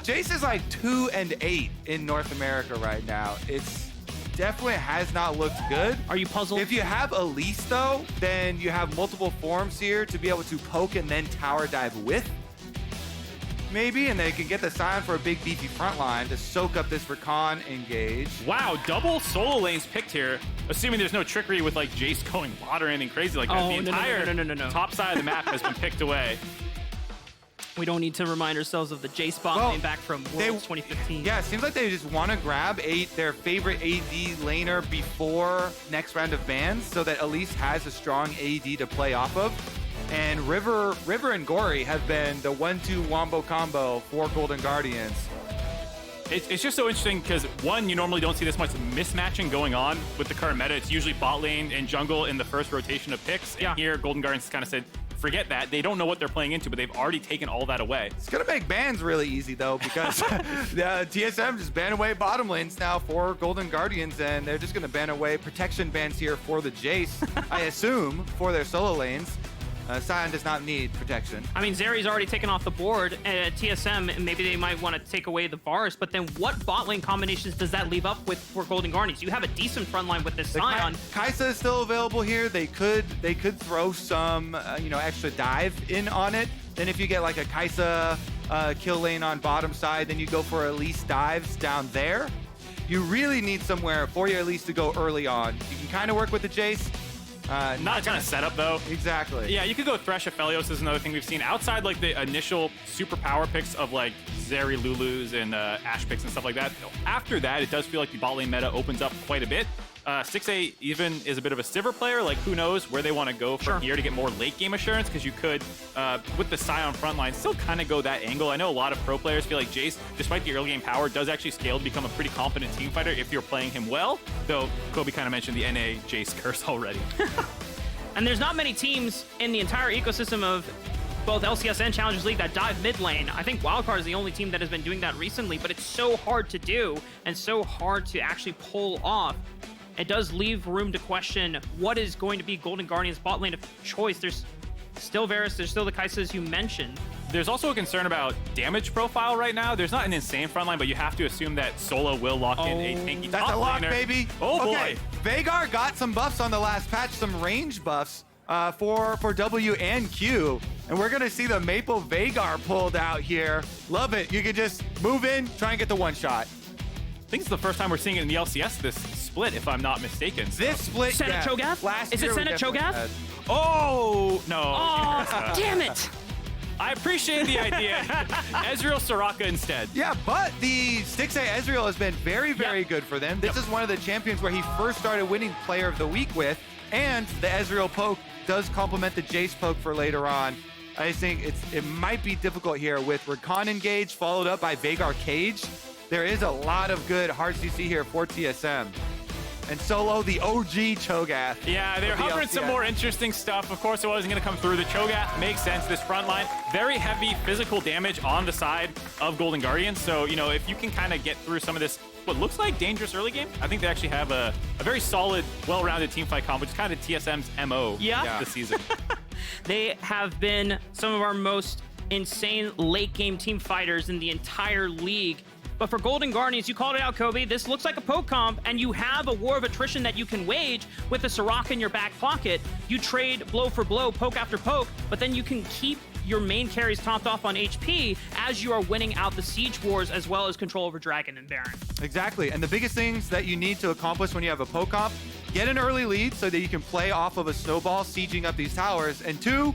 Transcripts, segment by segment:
Jayce is like 2-8 in North America right now. It's definitely has not looked good. Are you puzzled? If you have Elise though, then you have multiple forms here to be able to poke and then tower dive with. Maybe, and they can get the Sion for a big beefy front line to soak up this Rakan engage. Wow, double solo lanes picked here. Assuming there's no trickery with like Jayce going bot or anything crazy like that. The entire top side of the map has been picked away. We don't need to remind ourselves of the Jayce bot lane back from Worlds 2015. Yeah, it seems like they just want to grab their favorite AD laner before next round of bans so that Elise has a strong AD to play off of. And River and Gori have been the 1-2 wombo combo for Golden Guardians. It's just so interesting because, one, you normally don't see this much mismatching going on with the current meta. It's usually bot lane and jungle in the first rotation of picks. And here, Golden Guardians kind of said, forget that. They don't know what they're playing into, but they've already taken all that away. It's going to make bans really easy, though, because the TSM just ban away bottom lanes now for Golden Guardians, and they're just going to ban away protection bans here for the Jayce, I assume, for their solo lanes. Sion does not need protection. I mean, Zeri's already taken off the board at TSM, and maybe they might want to take away the bars, but then what bot lane combinations does that leave up with for Golden Guardians? You have a decent front line with this Sion. Kai'Sa is still available here. They could throw some extra dive in on it. Then if you get like a Kai'Sa kill lane on bottom side, then you go for Elise dives down there. You really need somewhere for your Elise to go early on. You can kind of work with the Jayce. Not a ton of setup, though. Exactly. Yeah, you could go Thresh Aphelios is another thing we've seen. Outside, like, the initial super power picks of, like, Zeri Lulus and Ashe picks and stuff like that. After that, it does feel like the bot lane meta opens up quite a bit. Stixxay even is a bit of a Sivir player. Like, who knows where they want to go from here to get more late-game assurance, because you could, with the Sion frontline, still kind of go that angle. I know a lot of pro players feel like Jayce, despite the early-game power, does actually scale to become a pretty competent team fighter if you're playing him well, though Kobe kind of mentioned the NA Jayce curse already. And there's not many teams in the entire ecosystem of both LCS and Challengers League that dive mid lane. I think Wildcard is the only team that has been doing that recently, but it's so hard to do and so hard to actually pull off. It does leave room to question what is going to be Golden Guardian's bot lane of choice. There's still Varus, there's still the Kai'Sas you mentioned. There's also a concern about damage profile right now. There's not an insane frontline, but you have to assume that Solo will lock in a tanky top That's a lock, laner. baby. Oh, okay. boy. Veigar got some buffs on the last patch, some range buffs for W and Q. And we're going to see the Maple Veigar pulled out here. Love it. You can just move in, try and get the one shot. I think it's the first time we're seeing it in the LCS, this split, if I'm not mistaken. So. This split, Senate Cho'Gath? Last Is it year Senate Cho'Gath? Oh, no. Oh, damn it. I appreciate the idea. Ezreal Soraka instead. Yeah, but the Stixxay Ezreal has been very, very good for them. This is one of the champions where he first started winning Player of the Week with, and the Ezreal poke does complement the Jayce poke for later on. I just think it might be difficult here with Rakan engaged, followed up by Veigar Cage. There is a lot of good hard CC here for TSM. And Solo, the OG Cho'Gath. Yeah, they're hovering some more interesting stuff. Of course, it wasn't going to come through. The Cho'Gath makes sense. This front line, very heavy physical damage on the side of Golden Guardians. So, you know, if you can kind of get through some of this, what looks like dangerous early game, I think they actually have a very solid, well-rounded teamfight comp, which is kind of TSM's MO this season. They have been some of our most insane late-game team fighters in the entire league. But for Golden Guardians, you called it out, Kobe, this looks like a poke comp, and you have a war of attrition that you can wage with a Soraka in your back pocket. You trade blow for blow, poke after poke, but then you can keep your main carries topped off on HP as you are winning out the Siege Wars, as well as control over Dragon and Baron. Exactly, and the biggest things that you need to accomplish when you have a poke comp, get an early lead so that you can play off of a snowball, sieging up these towers, and two,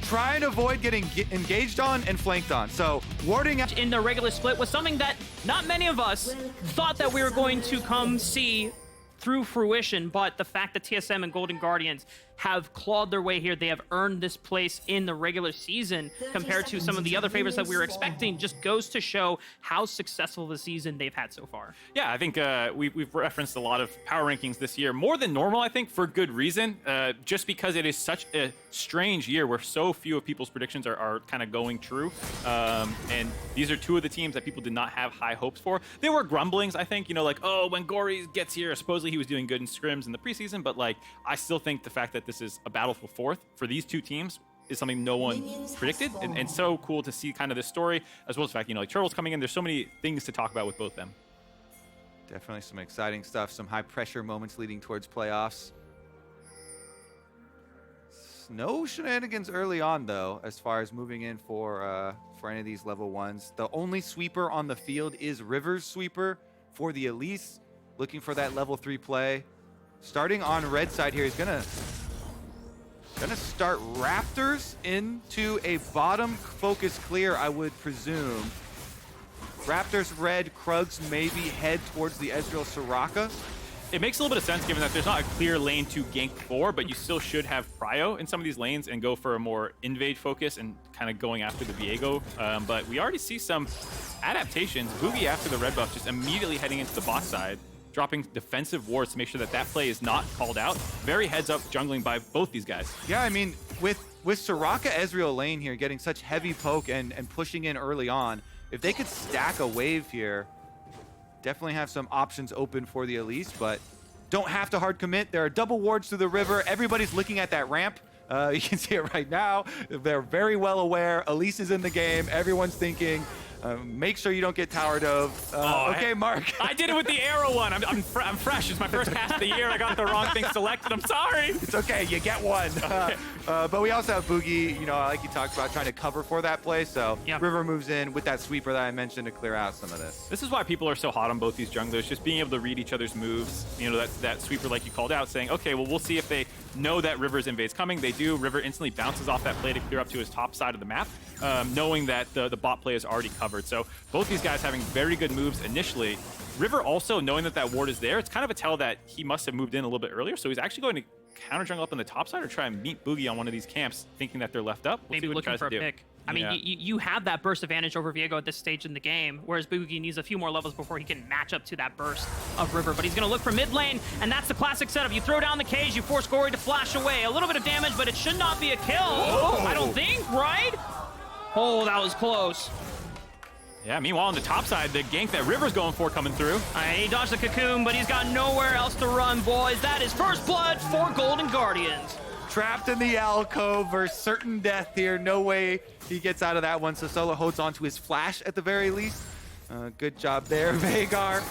try and avoid getting engaged on and flanked on. So warding out in the regular split was something that not many of us thought that we were going to come see through fruition, but the fact that TSM and Golden Guardians have clawed their way here, they have earned this place in the regular season compared to some of the other favorites that we were expecting, just goes to show how successful the season they've had so far. Yeah, I think we've referenced a lot of power rankings this year, more than normal, I think, for good reason, just because it is such a strange year where so few of people's predictions are kind of going true. And these are two of the teams that people did not have high hopes for. There were grumblings, I think, you know, like, oh, when Gori gets here, supposedly he was doing good in scrims in the preseason, but like, I still think the fact that this is a battle for fourth for these two teams is something no one predicted, and so cool to see kind of this story, as well as the fact, you know, like Turtle's coming in. There's so many things to talk about with both of them. Definitely some exciting stuff, some high pressure moments leading towards playoffs. No shenanigans early on, though, as far as moving in for any of these level 1s. The only sweeper on the field is River's sweeper for the Elise, looking for that level 3 play. Starting on red side here, he's gonna start Raptors into a bottom focus clear, I would presume. Raptors red, Krugs maybe head towards the Ezreal Soraka. It makes a little bit of sense given that there's not a clear lane to gank for, but you still should have prio in some of these lanes and go for a more invade focus and kind of going after the Viego. But we already see some adaptations. Bugi after the red buff just immediately heading into the bot side, dropping defensive wards to make sure that that play is not called out. Very heads up jungling by both these guys. Yeah, I mean, with Soraka Ezreal lane here getting such heavy poke and pushing in early on, if they could stack a wave here, definitely have some options open for the Elise, but don't have to hard commit. There are double wards through the river. Everybody's looking at that ramp. You can see it right now. They're very well aware. Elise is in the game. Everyone's thinking, make sure you don't get tower dove. Okay, Mark. I did it with the arrow one. I'm fresh. It's my first cast of the year. I got the wrong thing selected. I'm sorry. It's okay. You get one. Okay. But we also have Bugi, you know, like you talked about, trying to cover for that play. So River moves in with that sweeper that I mentioned to clear out some of this. This is why people are so hot on both these junglers, just being able to read each other's moves. You know, that sweeper like you called out, saying, okay, well, we'll see if they know that River's invade's coming. They do. River instantly bounces off that play to clear up to his top side of the map, knowing that the bot play is already covered. So both these guys having very good moves initially. River also knowing that that ward is there, it's kind of a tell that he must have moved in a little bit earlier. So he's actually going to counter jungle up on the top side or try and meet Bugi on one of these camps, thinking that they're left up. Maybe looking for a pick. I mean, you have that burst advantage over Viego at this stage in the game, whereas Bugi needs a few more levels before he can match up to that burst of River. But he's going to look for mid lane, and that's the classic setup. You throw down the cage, you force Gori to flash away. A little bit of damage, but it should not be a kill. Oh, I don't think, right? Oh, that was close. Yeah, meanwhile on the top side, the gank that River's going for coming through. He dodged the cocoon, but he's got nowhere else to run, boys. That is first blood for Golden Guardians. Trapped in the alcove versus certain death here. No way he gets out of that one. So Solo holds on to his flash at the very least. Good job there, Veigar.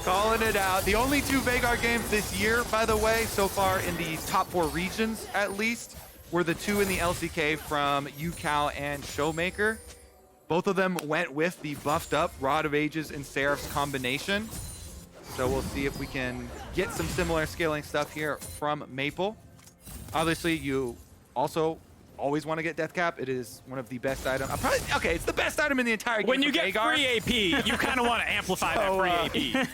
Calling it out. The only 2 Veigar games this year, by the way, so far in the top 4 regions at least, were the 2 in the LCK from UCal and Showmaker. Both of them went with the buffed up Rod of Ages and Seraph's combination. So we'll see if we can get some similar scaling stuff here from Maple. Obviously, you also always want to get Death Cap. It is one of the best items. Okay, it's the best item in the entire game. When you get Veigar. free AP, you kind of want to amplify that free AP.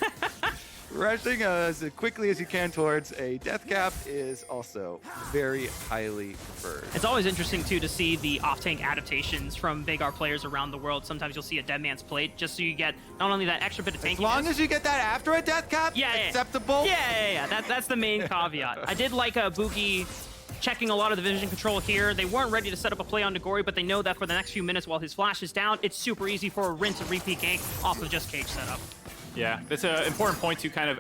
Rushing as quickly as you can towards a Death Cap is also very highly preferred. It's always interesting, too, to see the off-tank adaptations from Veigar players around the world. Sometimes you'll see a Dead Man's Plate just so you get not only that extra bit of tankiness. As long as you get that after a Death Cap, acceptable. Yeah. That's the main caveat. I did like a Bugi checking a lot of the vision control here. They weren't ready to set up a play on Gori, but they know that for the next few minutes while his flash is down, it's super easy for a rinse and repeat gank off of just cage setup. Yeah, that's an important point to kind of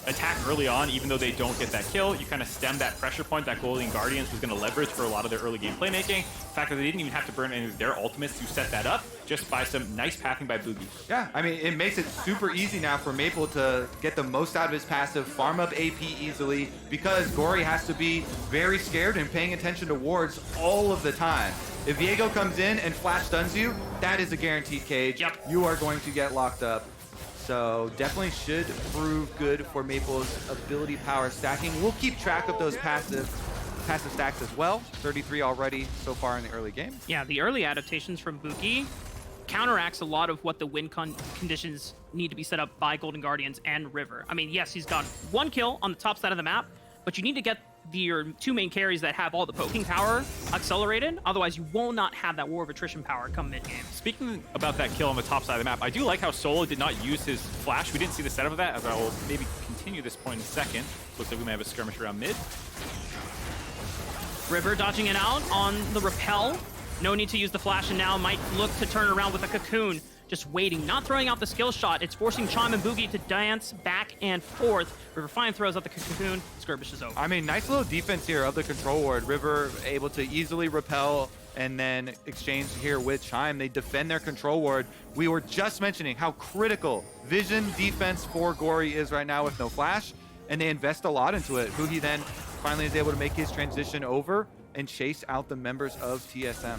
attack early on, even though they don't get that kill. You kind of stem that pressure point that Golden Guardians was going to leverage for a lot of their early game playmaking. The fact that they didn't even have to burn any of their ultimates to set that up, just by some nice pathing by Bugi. Yeah, I mean, it makes it super easy now for Maple to get the most out of his passive, farm up AP easily, because Gori has to be very scared and paying attention to wards all of the time. If Viego comes in and flash stuns you, that is a guaranteed cage. Yep. You are going to get locked up. So definitely should prove good for Maple's ability power stacking. We'll keep track of those passive stacks as well. 33 already so far in the early game. Yeah, the early adaptations from Bugi counteracts a lot of what the win conditions need to be set up by Golden Guardians and River. I mean, yes, he's got 1 kill on the top side of the map, but you need to get your 2 main carries that have all the poking power accelerated. Otherwise, you will not have that War of Attrition power come mid-game. Speaking about that kill on the top side of the map, I do like how Solo did not use his flash. We didn't see the setup of that, as I will maybe continue this point in a second. Looks like we may have a skirmish around mid. River dodging it out on the repel. No need to use the flash, and now might look to turn around with a cocoon. Just waiting, not throwing out the skill shot. It's forcing Chime and Bugi to dance back and forth. River fine throws out the cocoon. Skirmish is over. I mean, nice little defense here of the control ward. River able to easily repel and then exchange here with Chime. They defend their control ward. We were just mentioning how critical vision defense for Gori is right now with no flash, and they invest a lot into it. Huhi then finally is able to make his transition over and chase out the members of TSM.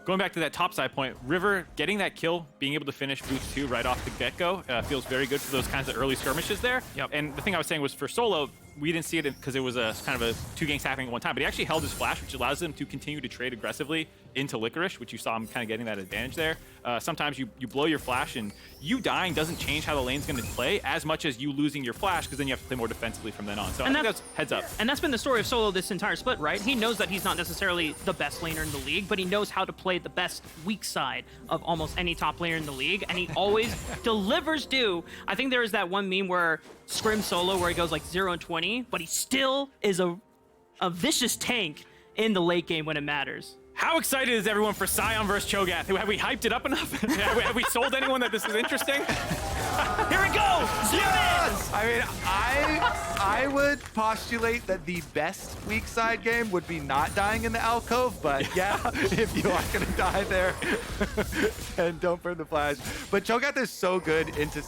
Going back to that top side point, River getting that kill, being able to finish Boost 2 right off the get-go feels very good for those kinds of early skirmishes there. Yep. And the thing I was saying was for Solo, we didn't see it because it was a kind of a 2 ganks happening at one time, but he actually held his flash, which allows him to continue to trade aggressively into Licorice, which you saw him kind of getting that advantage there. Sometimes you blow your flash, and you dying doesn't change how the lane's going to play as much as you losing your flash, because then you have to play more defensively from then on. So I think that's heads up. And that's been the story of Solo this entire split, right? He knows that he's not necessarily the best laner in the league, but he knows how to play the best weak side of almost any top laner in the league, and he always delivers due. I think there is that one meme where Scrim Solo where he goes like 0-20, but he still is a vicious tank in the late game when it matters. How excited is everyone for Sion versus Cho'Gath? Have we hyped it up enough? Have we sold anyone that this is interesting? Here we go! Yes! I mean, I would postulate that the best weak side game would be not dying in the alcove, but yeah, if you are going to die there, then don't burn the flash. But Cho'Gath is so good into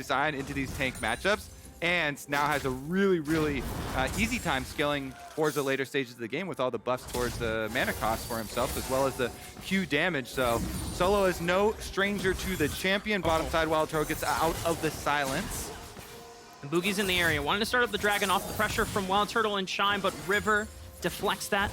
Sion, into these tank matchups, and now has a really, really easy time scaling towards the later stages of the game with all the buffs towards the mana cost for himself, as well as the Q damage. So Solo is no stranger to the champion. Bottom side, WildTurtle gets out of the silence. And Bugi's in the area. Wanted to start up the dragon off the pressure from WildTurtle and Chime, but River deflects that.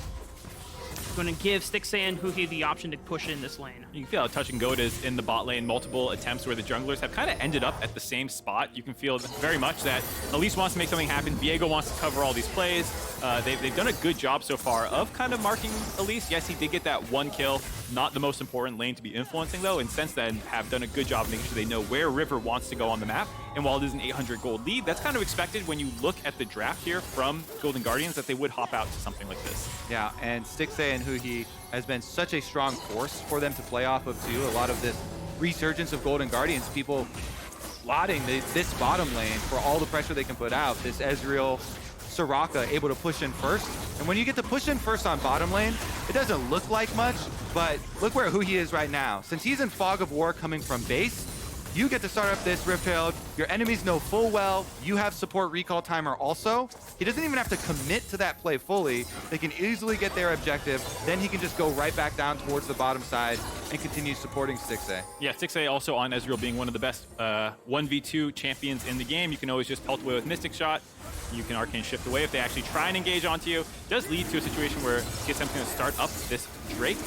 Going to give Stixxay and Huhi the option to push in this lane. You can feel how touch and go it is in the bot lane. Multiple attempts where the junglers have kind of ended up at the same spot. You can feel very much that Elise wants to make something happen. Viego wants to cover all these plays. They've done a good job so far of kind of marking Elise. Yes, he did get that one kill. Not the most important lane to be influencing, though, and since then have done a good job making sure they know where River wants to go on the map. And while it is an 800 gold lead, that's kind of expected when you look at the draft here from Golden Guardians that they would hop out to something like this. Yeah, and Stixxay and Huhi has been such a strong force for them to play off of, too. A lot of this resurgence of Golden Guardians, people lauding this bottom lane for all the pressure they can put out. This Ezreal, Soraka able to push in first. And when you get to push in first on bottom lane, it doesn't look like much, but look where Huhi is right now. Since he's in Fog of War coming from base, you get to start up this Rift-Tailed. Your enemies know full well you have support recall timer also. He doesn't even have to commit to that play fully. They can easily get their objective. Then he can just go right back down towards the bottom side and continue supporting Stixxay. Yeah, Stixxay also on Ezreal being one of the best 1v2 champions in the game. You can always just pelt away with Mystic Shot. You can Arcane Shift away if they actually try and engage onto you. It does lead to a situation where TSM's going to start up this Drake.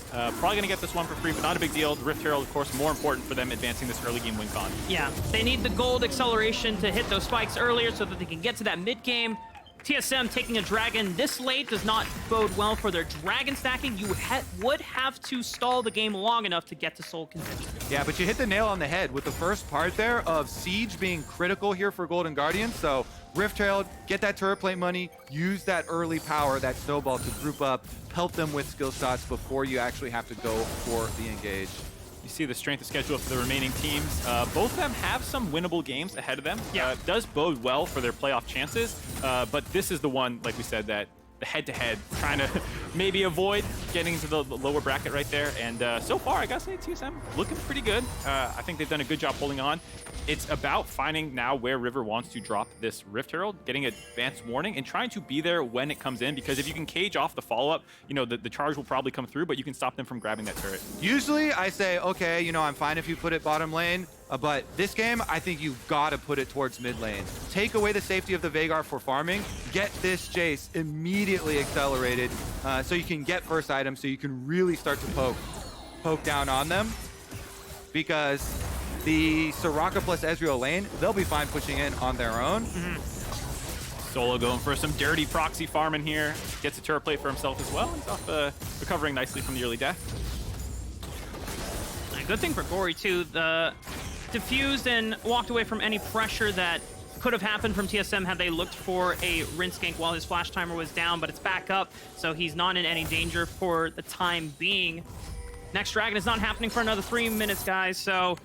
Probably going to get this one for free, but not a big deal. The Rift-Herald, of course, more important for them advancing this early game win con. Yeah, they need the gold acceleration to hit those spikes earlier so that they can get to that mid game. TSM taking a dragon this late does not bode well for their dragon stacking. You would have to stall the game long enough to get to soul contention. Yeah, but you hit the nail on the head with the first part there of Siege being critical here for Golden Guardians. So Rift-Herald, get that turret plate money, use that early power, that snowball to group up, help them with skill shots before you actually have to go for the engage. You see the strength of schedule for the remaining teams. Both of them have some winnable games ahead of them. Yeah. Does bode well for their playoff chances, but this is the one, like we said, that the head-to-head, trying to maybe avoid getting into the lower bracket right there. And so far, I gotta say, TSM looking pretty good. I think they've done a good job holding on. It's about finding now where River wants to drop this Rift Herald, getting advanced warning, and trying to be there when it comes in, because if you can cage off the follow-up, you know, the charge will probably come through, but you can stop them from grabbing that turret. Usually I say, okay, you know, I'm fine if you put it bottom lane, but this game, I think you've got to put it towards mid lane. Take away the safety of the Veigar for farming, get this Jayce immediately accelerated so you can get first item, so you can really start to poke down on them, because the Soraka plus Ezreal lane, they'll be fine pushing in on their own. Solo going for some dirty proxy farming here. Gets a turret plate for himself as well. He's off recovering nicely from the early death. A good thing for Gori, too. The diffused and walked away from any pressure that could have happened from TSM had they looked for a rinse gank while his flash timer was down, but it's back up, so he's not in any danger for the time being. Next dragon is not happening for another 3 minutes, guys, so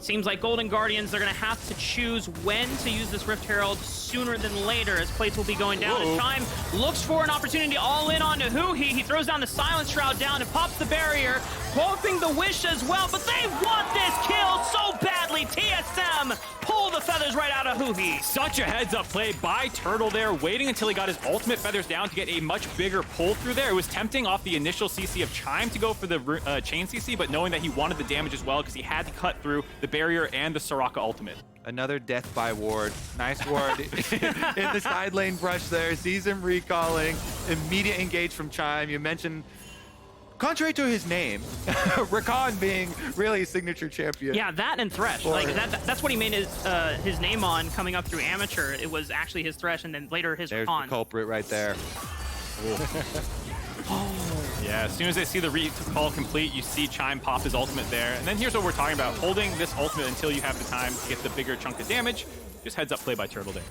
Seems like Golden Guardians are going to have to choose when to use this Rift Herald sooner than later, as plates will be going down. And Chime looks for an opportunity all in onto Huhi. He throws down the Silence Shroud down and pops the barrier, hoping the Wish as well, but they want this kill so badly. TSM pull the feathers right out of Huhi. Such a heads-up play by Turtle there, waiting until he got his ultimate feathers down to get a much bigger pull through there. It was tempting off the initial CC of Chime to go for the chain CC, but knowing that he wanted the damage as well because he had to cut through the barrier and the Soraka ultimate. Another death by ward. Nice ward in the side lane brush there. Sees him recalling. Immediate engage from Chime. You mentioned, contrary to his name, Rakan being really a signature champion. Yeah, that and Thresh. Like that's what he made his name on coming up through amateur. It was actually his Thresh and then later his There's Rakan. the culprit right there. Yeah, as soon as they see the recall complete, you see Chime pop his ultimate there. And then here's what we're talking about. Holding this ultimate until you have the time to get the bigger chunk of damage. Just heads up play by Turtle there.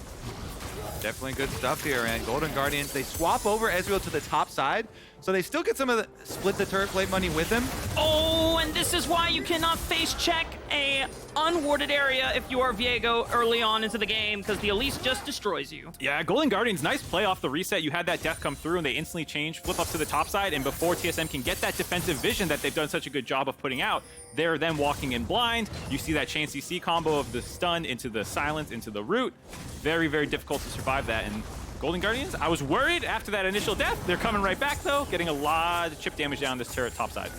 Definitely good stuff here, and Golden Guardians, they swap over Ezreal to the top side, so they still get some of the split the turret plate money with him. Oh, and this is why you cannot face check a unwarded area if you are Viego early on into the game, because the Elise just destroys you. Yeah, Golden Guardians, nice play off the reset. You had that death come through and they instantly change, flip up to the top side, and before TSM can get that defensive vision that they've done such a good job of putting out, they're then walking in blind. You see that chain CC combo of the stun into the silence, into the root. Very, very difficult to survive that. And Golden Guardians, I was worried after that initial death. They're coming right back though, getting a lot of chip damage down this turret top side.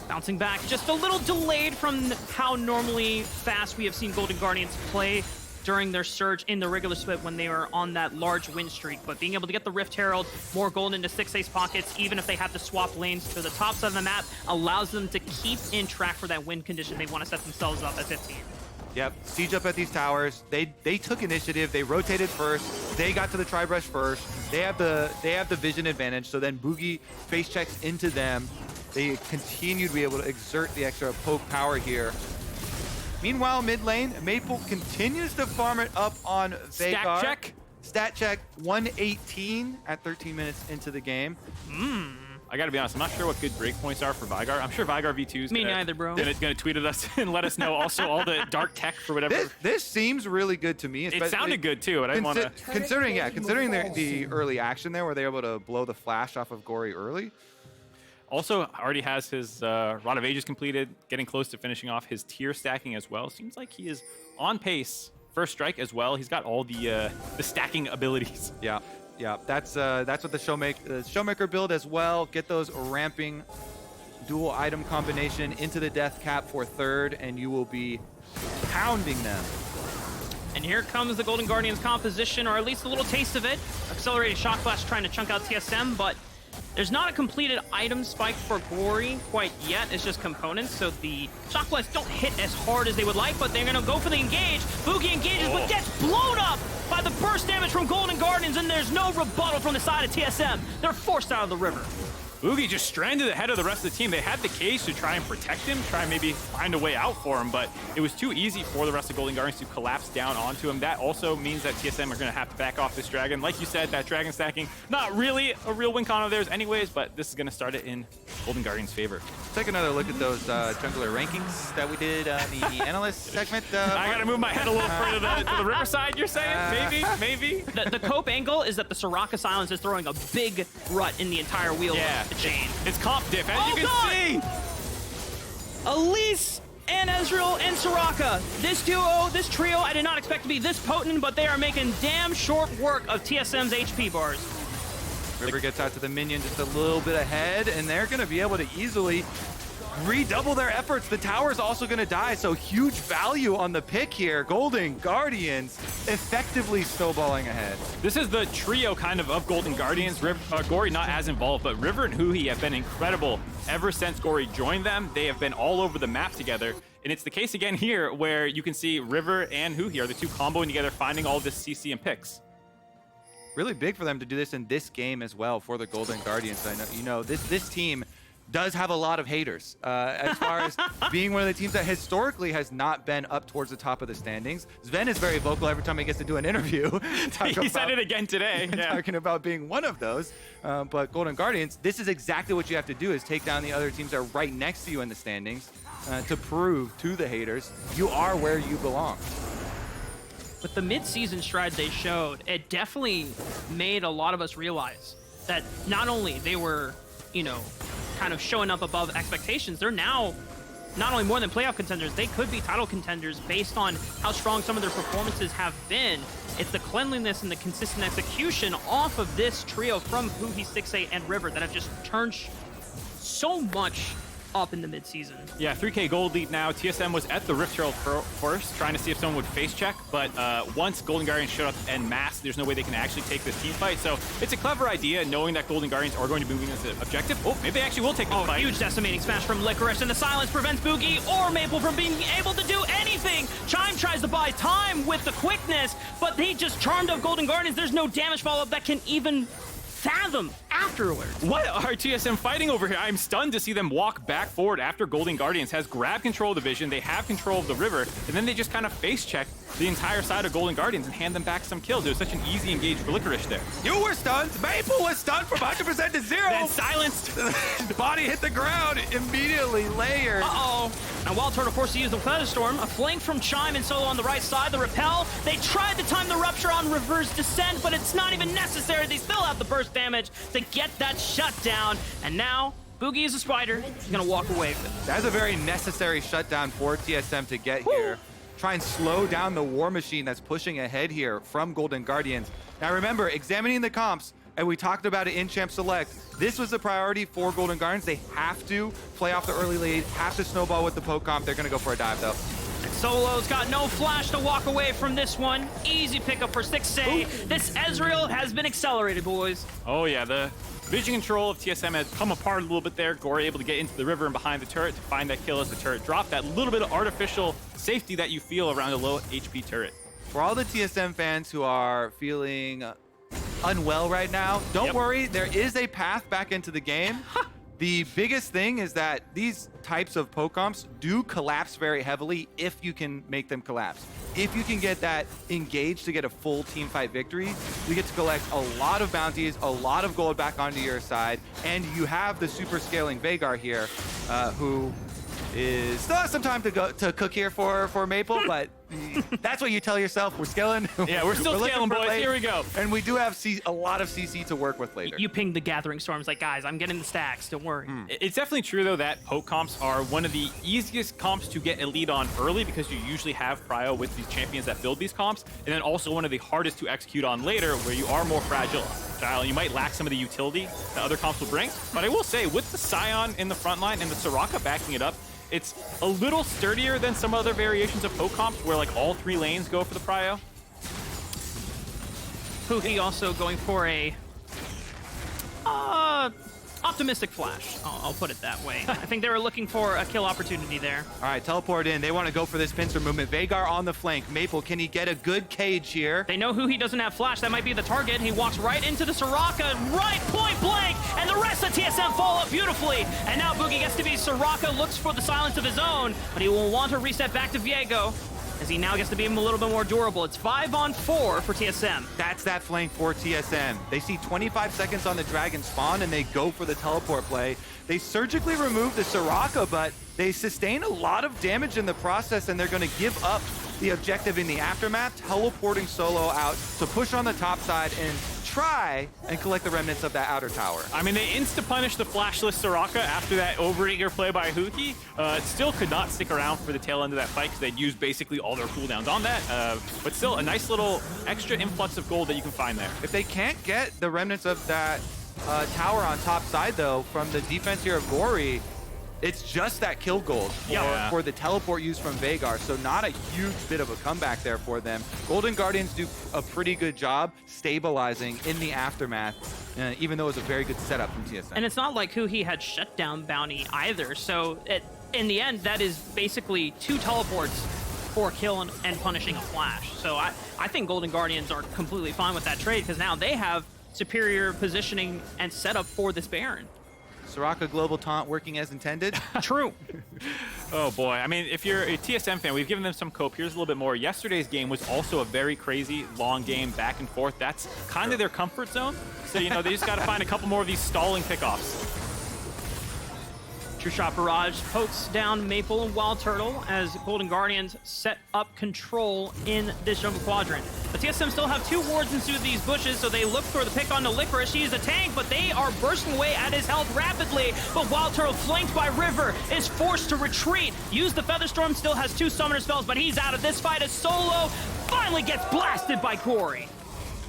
Bouncing back, just a little delayed from how normally fast we have seen Golden Guardians play during their surge in the regular split when they were on that large win streak. But being able to get the Rift Herald, more gold into Stixxay's pockets, even if they have to swap lanes to the top side of the map, allows them to keep in track for that win condition they want to set themselves up at 15. Yep, siege up at these towers. They took initiative. They rotated first. They got to the tri-brush first. They have the vision advantage. So then Bugi face checks into them. They continue to be able to exert the extra poke power here. Meanwhile, mid lane, Maple continues to farm it up on Veigar. Stat check. Stat check 118 at 13 minutes into the game. I gotta be honest, I'm not sure what good breakpoints are for Veigar. I'm sure Veigar V2's Me neither, bro. Gonna tweet at us and let us know also all the dark tech for whatever. This seems really good to me. It sounded good too, but I didn't want to. Considering the early action there, where they're able to blow the flash off of Gori early. Also, already has his Rod of Ages completed, getting close to finishing off his tier stacking as well. Seems like he is on pace. First strike as well. He's got all the stacking abilities. Yeah, that's what the Showmaker build as well. Get those ramping dual item combination into the death cap for third, and you will be pounding them. And here comes the Golden Guardians composition, or at least a little taste of it. Accelerated Shock Blast trying to chunk out TSM, but there's not a completed item spike for Gori quite yet. It's just components, so the Shock Blasts don't hit as hard as they would like, but they're going to go for the engage. Bugi engages, but gets blown up by the burst damage from Golden Guardians, and there's no rebuttal from the side of TSM. They're forced out of the river. Bugi just stranded ahead of the rest of the team. They had the case to try and protect him, try and maybe find a way out for him, but it was too easy for the rest of Golden Guardians to collapse down onto him. That also means that TSM are going to have to back off this dragon. Like you said, that dragon stacking, not really a real win con of theirs anyways, but this is going to start it in Golden Guardians' favor. Take another look at those jungler rankings that we did in the analyst segment. I got to move my head a little further to the riverside, you're saying? Maybe? The cope angle is that the Soraka silence is throwing a big rut in the entire wheel of the chain. It's comp diff, as you can see. Elise and Ezreal and Soraka. This duo, this trio, I did not expect to be this potent, but they are making damn short work of TSM's HP bars. River gets out to the minion just a little bit ahead, and they're going to be able to easily redouble their efforts. The tower's also going to die, so huge value on the pick here. Golden Guardians effectively snowballing ahead. This is the trio kind of Golden Guardians. Gori not as involved, but River and Huhi have been incredible ever since Gori joined them. They have been all over the map together. And it's the case again here where you can see River and Huhi are the two comboing together, finding all this CC and picks. Really big for them to do this in this game as well for the Golden Guardians. I know, this team does have a lot of haters as far as being one of the teams that historically has not been up towards the top of the standings. Sven is very vocal every time he gets to do an interview. He said it again today. Talking about being one of those. But Golden Guardians, this is exactly what you have to do, is take down the other teams that are right next to you in the standings. to prove to the haters, you are where you belong. With the mid-season strides they showed, it definitely made a lot of us realize that not only they were, you know, kind of showing up above expectations, they're now not only more than playoff contenders, they could be title contenders based on how strong some of their performances have been. It's the cleanliness and the consistent execution off of this trio from Huhi, Stixxay, and River that have just turned so much up in the mid-season. Yeah, 3K gold lead now. TSM was at the Rift Herald first, trying to see if someone would face check, but once Golden Guardians showed up en masse, there's no way they can actually take this team fight. So it's a clever idea, knowing that Golden Guardians are going to be moving as an objective. Oh, maybe they actually will take the fight. Huge decimating smash from Licorice, and the silence prevents Bugi or Maple from being able to do anything. Chime tries to buy time with the quickness, but he just charmed up Golden Guardians. There's no damage follow-up that can even fathom afterwards. What are TSM fighting over here? I'm stunned to see them walk back forward after Golden Guardians has grabbed control of the vision. They have control of the river, and then they just kind of face check the entire side of Golden Guardians and hand them back some kills. It was such an easy engage for Licorice there. You were stunned. Maple was stunned from 100% to 0. Then silenced. The body hit the ground, immediately layered. Uh-oh. Now WildTurtle forced to use the Featherstorm. A flank from Chime and Solo on the right side. The repel. They tried to time the rupture on reverse descent, but it's not even necessary. They still have the burst damage to get that shutdown. And now Bugi is a spider. He's gonna walk away with it. That's a very necessary shutdown for TSM to get here. Try and slow down the war machine that's pushing ahead here from Golden Guardians. Now remember, examining the comps, and we talked about it in Champ Select, this was the priority for Golden Guardians. They have to play off the early lead, have to snowball with the poke comp. They're gonna go for a dive though. Solo's got no flash to walk away from this one. Easy pickup for Stixxay. This Ezreal has been accelerated, boys. Oh yeah, the vision control of TSM has come apart a little bit there. Gori able to get into the river and behind the turret to find that kill as the turret dropped. That little bit of artificial safety that you feel around a low HP turret. For all the TSM fans who are feeling unwell right now, don't worry, there is a path back into the game. The biggest thing is that these types of poke comps do collapse very heavily if you can make them collapse. If you can get that engaged to get a full team fight victory, you get to collect a lot of bounties, a lot of gold back onto your side, and you have the super scaling Veigar here, who is still has some time to cook here for Maple, but that's what you tell yourself. We're scaling. Yeah, we're still scaling, boys. Here we go. And we do have a lot of CC to work with later. You pinged the Gathering Storms like, guys, I'm getting the stacks. Don't worry. It's definitely true, though, that poke comps are one of the easiest comps to get a lead on early because you usually have prio with these champions that build these comps, and then also one of the hardest to execute on later where you are more fragile. You might lack some of the utility that other comps will bring, but I will say, with the Sion in the front line and the Soraka backing it up, it's a little sturdier than some other variations of poke comps where like all 3 lanes go for the prio. Huhi also going for a optimistic flash. I'll put it that way. I think they were looking for a kill opportunity there. All right, teleport in. They want to go for this pincer movement. Veigar on the flank. Maple, can he get a good cage here? They know Huhi doesn't have flash. That might be the target. He walks right into the Soraka, right point blank, and the rest of TSM fall up beautifully. And now Bugi gets to be Soraka, looks for the silence of his own, but he will want to reset back to Viego, as he now gets to be a little bit more durable. It's 5-on-4 for TSM. That's that flank for TSM. They see 25 seconds on the dragon spawn, and they go for the teleport play. They surgically remove the Soraka, but they sustain a lot of damage in the process, and they're going to give up the objective in the aftermath, teleporting Solo out to push on the top side and try and collect the remnants of that outer tower. I mean, they insta-punished the flashless Soraka after that overeager play by Huhi. Still could not stick around for the tail end of that fight because they'd used basically all their cooldowns on that. But still, a nice little extra influx of gold that you can find there. If they can't get the remnants of that tower on top side, though, from the defense here of Gori, it's just that kill gold for the teleport used from Veigar, so not a huge bit of a comeback there for them. Golden Guardians do a pretty good job stabilizing in the aftermath, even though it was a very good setup from TSM. And it's not like Huhi had shutdown bounty either, so in the end, that is basically 2 teleports for kill and punishing a flash. So I think Golden Guardians are completely fine with that trade because now they have superior positioning and setup for this Baron. Soraka global taunt working as intended. True. Oh boy, I mean, if you're a TSM fan, we've given them some cope. Here's a little bit more. Yesterday's game was also a very crazy long game back and forth. That's kind of their comfort zone. So, you know, they just got to find a couple more of these stalling pickoffs. True Shot Barrage pokes down Maple and WildTurtle as Golden Guardians set up control in this jungle quadrant. But TSM still have 2 wards into these bushes, so they look for the pick onto Licorice. He's a tank, but they are bursting away at his health rapidly. But WildTurtle, flanked by River, is forced to retreat. Use the Featherstorm, still has 2 summoner spells, but he's out of this fight as Solo finally gets blasted by Gori.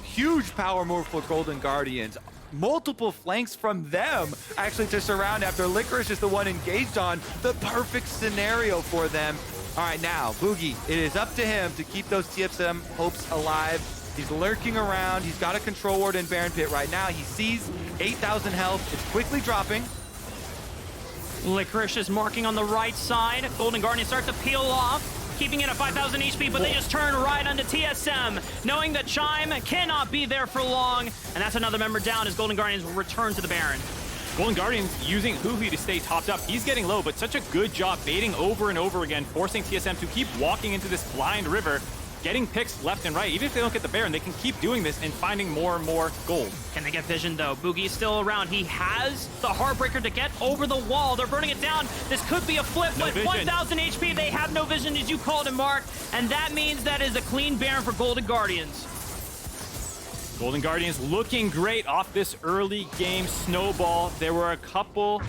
Huge power move for Golden Guardians. Multiple flanks from them actually to surround after Licorice is the one engaged on. The perfect scenario for them. All right, now, Bugi, it is up to him to keep those TSM hopes alive. He's lurking around. He's got a control ward in Baron Pit right now. He sees 8,000 health. It's quickly dropping. Licorice is marking on the right side. Golden Guardians start to peel off, keeping it at 5,000 HP, but they just turn right onto TSM, knowing that Chime cannot be there for long, and that's another member down as Golden Guardians return to the Baron. Golden Guardians using Huhi to stay topped up. He's getting low, but such a good job baiting over and over again, forcing TSM to keep walking into this blind river, getting picks left and right. Even if they don't get the Baron, they can keep doing this and finding more and more gold. Can they get vision, though? Bugi's still around. He has the Heartbreaker to get over the wall. They're burning it down. This could be a flip, but 1,000 HP. They have no vision, as you called it, Mark. And that means that is a clean Baron for Golden Guardians. Golden Guardians looking great off this early game snowball. There were a couple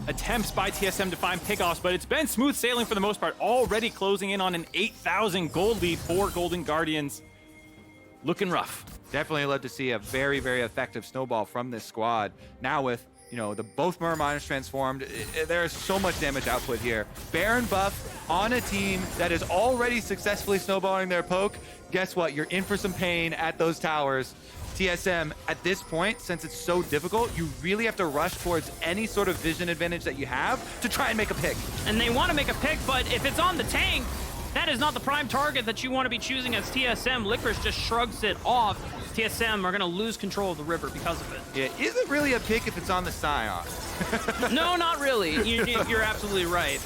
attempts by TSM to find pickoffs, but it's been smooth sailing for the most part, already closing in on an 8,000 gold lead for Golden Guardians. Looking rough. Definitely love to see a very, very effective snowball from this squad. Now with, the both Murmur Miners transformed, there is so much damage output here. Baron buff on a team that is already successfully snowballing their poke. Guess what? You're in for some pain at those towers. TSM, at this point, since it's so difficult, you really have to rush towards any sort of vision advantage that you have to try and make a pick. And they want to make a pick, but if it's on the tank, that is not the prime target that you want to be choosing as TSM. Licorice just shrugs it off. TSM are going to lose control of the river because of it. Yeah, is it really a pick if it's on the Sion? No, not really. You're absolutely right.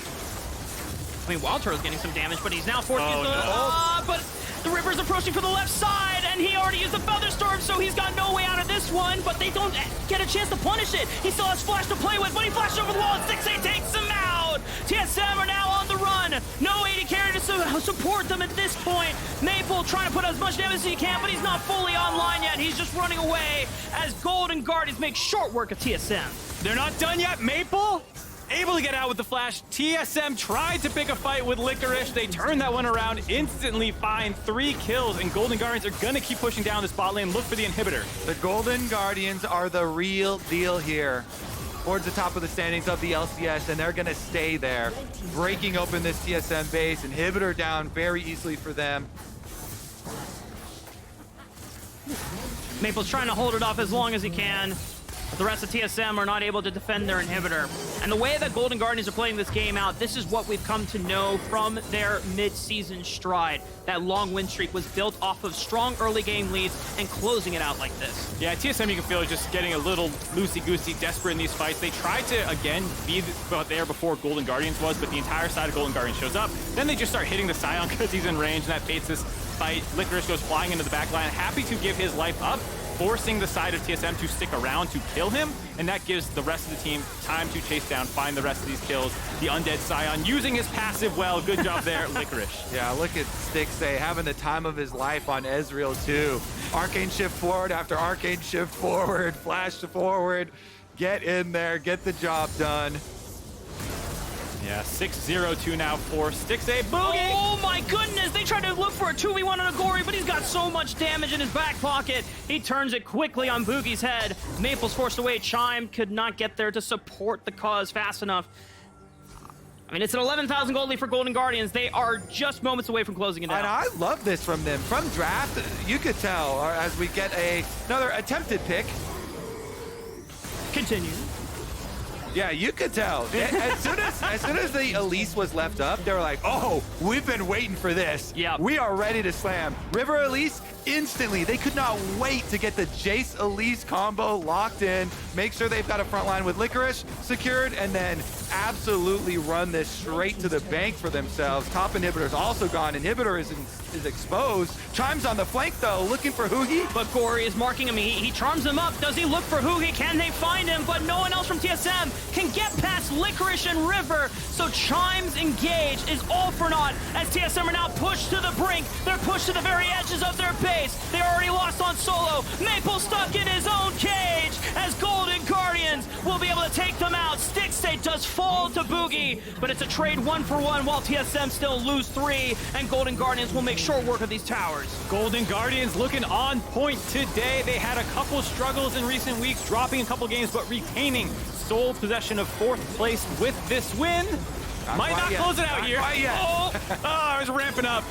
I mean, WildTurtle's getting some damage, but he's now forced to use the... but the river's approaching from the left side, and he already used the Featherstorm, so he's got no way out of this one, but they don't get a chance to punish it. He still has Flash to play with, but he flashed over the wall, and Stixxay takes him out. TSM are now on the run. No AD carry to support them at this point. Maple trying to put as much damage as he can, but he's not fully online yet. He's just running away as Golden Guardians make short work of TSM. They're not done yet. Maple able to get out with the flash. TSM tried to pick a fight with Licorice. They turned that one around, instantly find 3 kills, and Golden Guardians are going to keep pushing down this bot lane. Look for the inhibitor. The Golden Guardians are the real deal here. Towards the top of the standings of the LCS, and they're going to stay there, breaking open this TSM base. Inhibitor down very easily for them. Maple's trying to hold it off as long as he can, but the rest of TSM are not able to defend their inhibitor. And the way that Golden Guardians are playing this game out, this is what we've come to know from their mid-season stride. That long win streak was built off of strong early game leads and closing it out like this. Yeah, TSM, you can feel, is just getting a little loosey-goosey, desperate in these fights. They tried to, again, be there before Golden Guardians was, but the entire side of Golden Guardians shows up. Then they just start hitting the Sion because he's in range, and that fates this fight. Licorice goes flying into the back line, happy to give his life up, forcing the side of TSM to stick around to kill him, and that gives the rest of the team time to chase down, find the rest of these kills. The undead Sion using his passive well. Good job there, Licorice. Yeah, look at Stixxay having the time of his life on Ezreal too. Arcane shift forward after arcane shift forward, flash to forward, get in there, get the job done. Yeah, 6-0-2 now for Stixxay. Bugi! Oh my goodness! They tried to look for a 2v1 on a Gori, but he's got so much damage in his back pocket. He turns it quickly on Bugi's head. Maple's forced away. Chime could not get there to support the cause fast enough. I mean, it's an 11,000 gold lead for Golden Guardians. They are just moments away from closing it out. And I love this from them. From draft, you could tell, or as we get another attempted pick. Continue. Yeah, you could tell. As soon as the Elise was left up, they were like, oh, we've been waiting for this. Yep. We are ready to slam. River Elise, instantly, they could not wait to get the Jayce Elise combo locked in, make sure they've got a front line with Licorice secured, and then absolutely run this straight to the bank for themselves. Top inhibitor's also gone. Inhibitor is exposed. Chime's on the flank, though, looking for Huhi. But Gori is marking him. He charms him up. Does he look for Huhi? Can they find him? But no one else from TSM can get past Licorice and River, so Chime's engage is all for naught as TSM are now pushed to the brink. They're pushed to the very edges of their base. They already lost on solo. Maple stuck in his own cage as Golden Guardians will be able to take them out. Stixxay does fall to Bugi, but it's a trade 1-for-1 while TSM still lose 3, and Golden Guardians will make short work of these towers. Golden Guardians looking on point today. They had a couple struggles in recent weeks, dropping a couple games, but retaining sole possession of 4th place with this win. Might not close it out here. Oh, I was ramping up.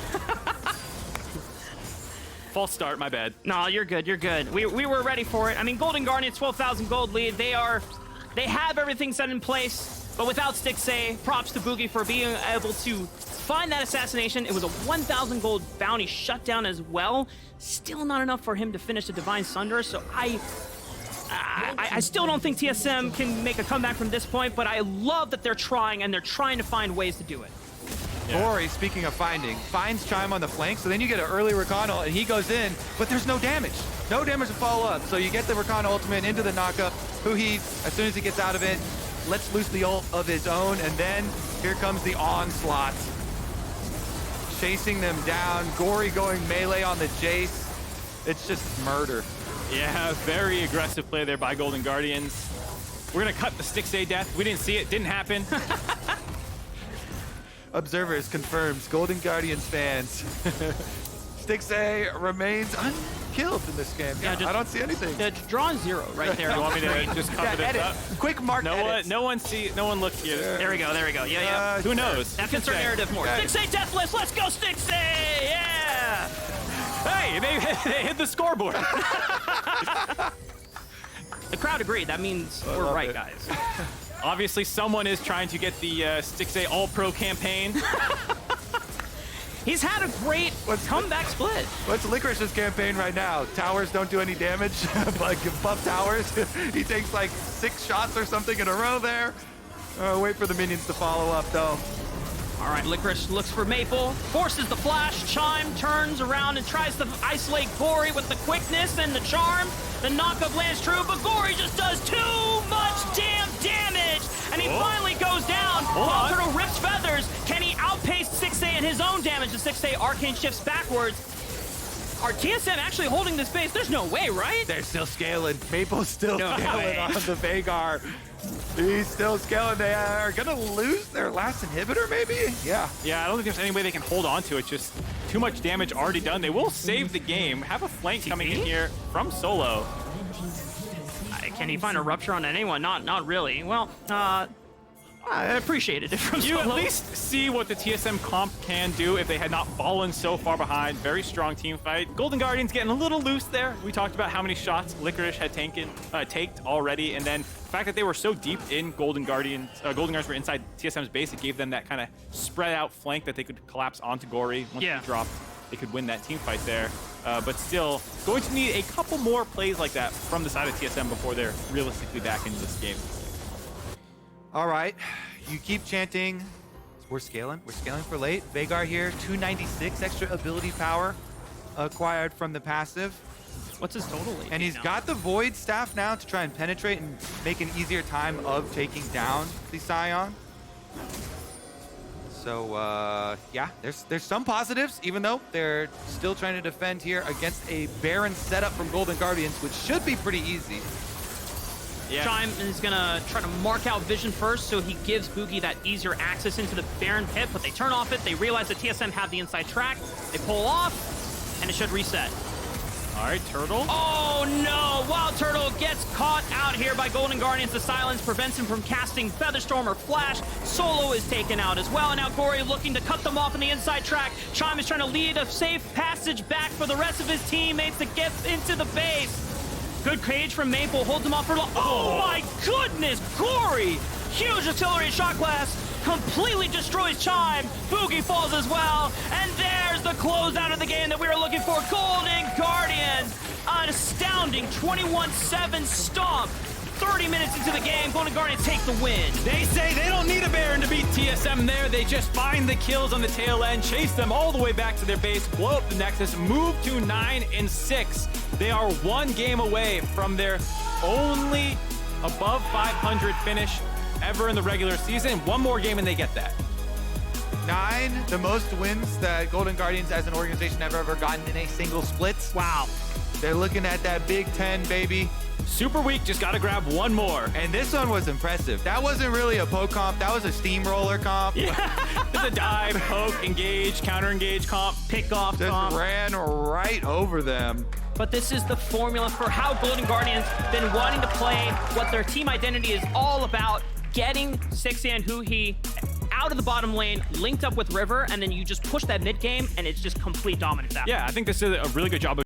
False start, my bad. No, you're good, you're good. We were ready for it. I mean, Golden Guardians, 12,000 gold lead. They have everything set in place, but without Stixxay, props to Bugi for being able to find that assassination. It was a 1,000 gold bounty shutdown as well. Still not enough for him to finish the Divine Sunder, so I still don't think TSM can make a comeback from this point, but I love that they're trying, and they're trying to find ways to do it. Gori, speaking of finding, finds Chime on the flank, so then you get an early Rakan ult, and he goes in, but there's no damage. No damage to follow up, so you get the Rakan ultimate into the knockup. Huhi, as soon as he gets out of it, lets loose the ult of his own, and then here comes the onslaught. Chasing them down, Gori going melee on the Jayce. It's just murder. Yeah, very aggressive play there by Golden Guardians. We're gonna cut the Stixxay death. We didn't see it, didn't happen. Observers confirms, Golden Guardians fans. Stixxay remains unkilled in this game. Yeah, I don't see anything. Drawn 0 right there. You want me to just cover this up? Quick mark edits. No one looked here. There we go, there we go. Yeah. Who knows? That fits our narrative more. Stixxay deathless, let's go Stixxay! Yeah! Hey, they hit the scoreboard. The crowd agreed. That means we're right, guys. Obviously, someone is trying to get the Stixxay All-Pro campaign. He's had a great comeback split. What's Licorice's campaign right now? Towers don't do any damage, but buff towers. He takes like 6 shots or something in a row there. Wait for the minions to follow up, though. All right, Licorice looks for Maple, forces the flash. Chime turns around and tries to isolate Gori with the quickness and the charm. The knockup lands true, but Gori just does too much damn damage, and he finally goes down. WildTurtle rips feathers. Can he outpace Stixxay in his own damage? The Stixxay arcane shifts backwards. Are TSM actually holding this base? There's no way, right? They're still scaling. Maple's still scaling on the Veigar. He's still scaling. They are gonna lose their last inhibitor, maybe? Yeah. Yeah, I don't think there's any way they can hold on to it. Just too much damage already done. They will save the game. Have a flank coming in here from solo. Can he find a rupture on anyone? Not really. Well, I appreciated it from You solo. at least see what the TSM comp can do if they had not fallen so far behind. Very strong team fight. Golden Guardians getting a little loose there. We talked about how many shots Licorice had taked already, and then the fact that they were so deep in Golden Guardians were inside TSM's base, it gave them that kind of spread out flank that they could collapse onto Gori. Once they dropped, they could win that team fight there. But still, going to need a couple more plays like that from the side of TSM before they're realistically back into this game. All right, you keep chanting. We're scaling for late. Veigar here, 296 extra ability power acquired from the passive. What's his total? And he's got the Void Staff now to try and penetrate and make an easier time of taking down the Sion. So, yeah, there's some positives, even though they're still trying to defend here against a Baron setup from Golden Guardians, which should be pretty easy. Yeah. Chime is gonna try to mark out vision first, so he gives Bugi that easier access into the Baron pit, but they turn off it. They realize that TSM have the inside track. They pull off, and it should reset. All right, Turtle. Oh no! WildTurtle gets caught out here by Golden Guardians. The silence prevents him from casting Featherstorm or Flash. Solo is taken out as well, and now Gori looking to cut them off in the inside track. Chime is trying to lead a safe passage back for the rest of his teammates to get into the base. Good cage from Maple, holds him off for... Oh my goodness, Gori! Huge artillery shot glass, completely destroys Chime. Bugi falls as well, and there's the closeout of the game that we were looking for. Golden Guardians, an astounding 21-7 stomp. 30 minutes into the game, Golden Guardians take the win. They say they don't need a Baron to beat TSM there. They just find the kills on the tail end, chase them all the way back to their base, blow up the Nexus, move to 9-6. They are one game away from their only above 500 finish ever in the regular season. One more game and they get that. 9, the most wins that Golden Guardians as an organization have ever gotten in a single split. Wow. They're looking at that Big 10, baby. Super weak, just gotta grab one more. And this one was impressive. That wasn't really a poke comp, that was a steamroller comp. Yeah. It's a dive, poke, engage, counter engage comp. Pick off Just comp. ran right over them. But this is the formula for how Golden Guardians been wanting to play, what their team identity is all about, getting Stixxay and Huhi out of the bottom lane, linked up with River, and then you just push that mid game, and it's just complete dominance after. Yeah, I think this is a really good job of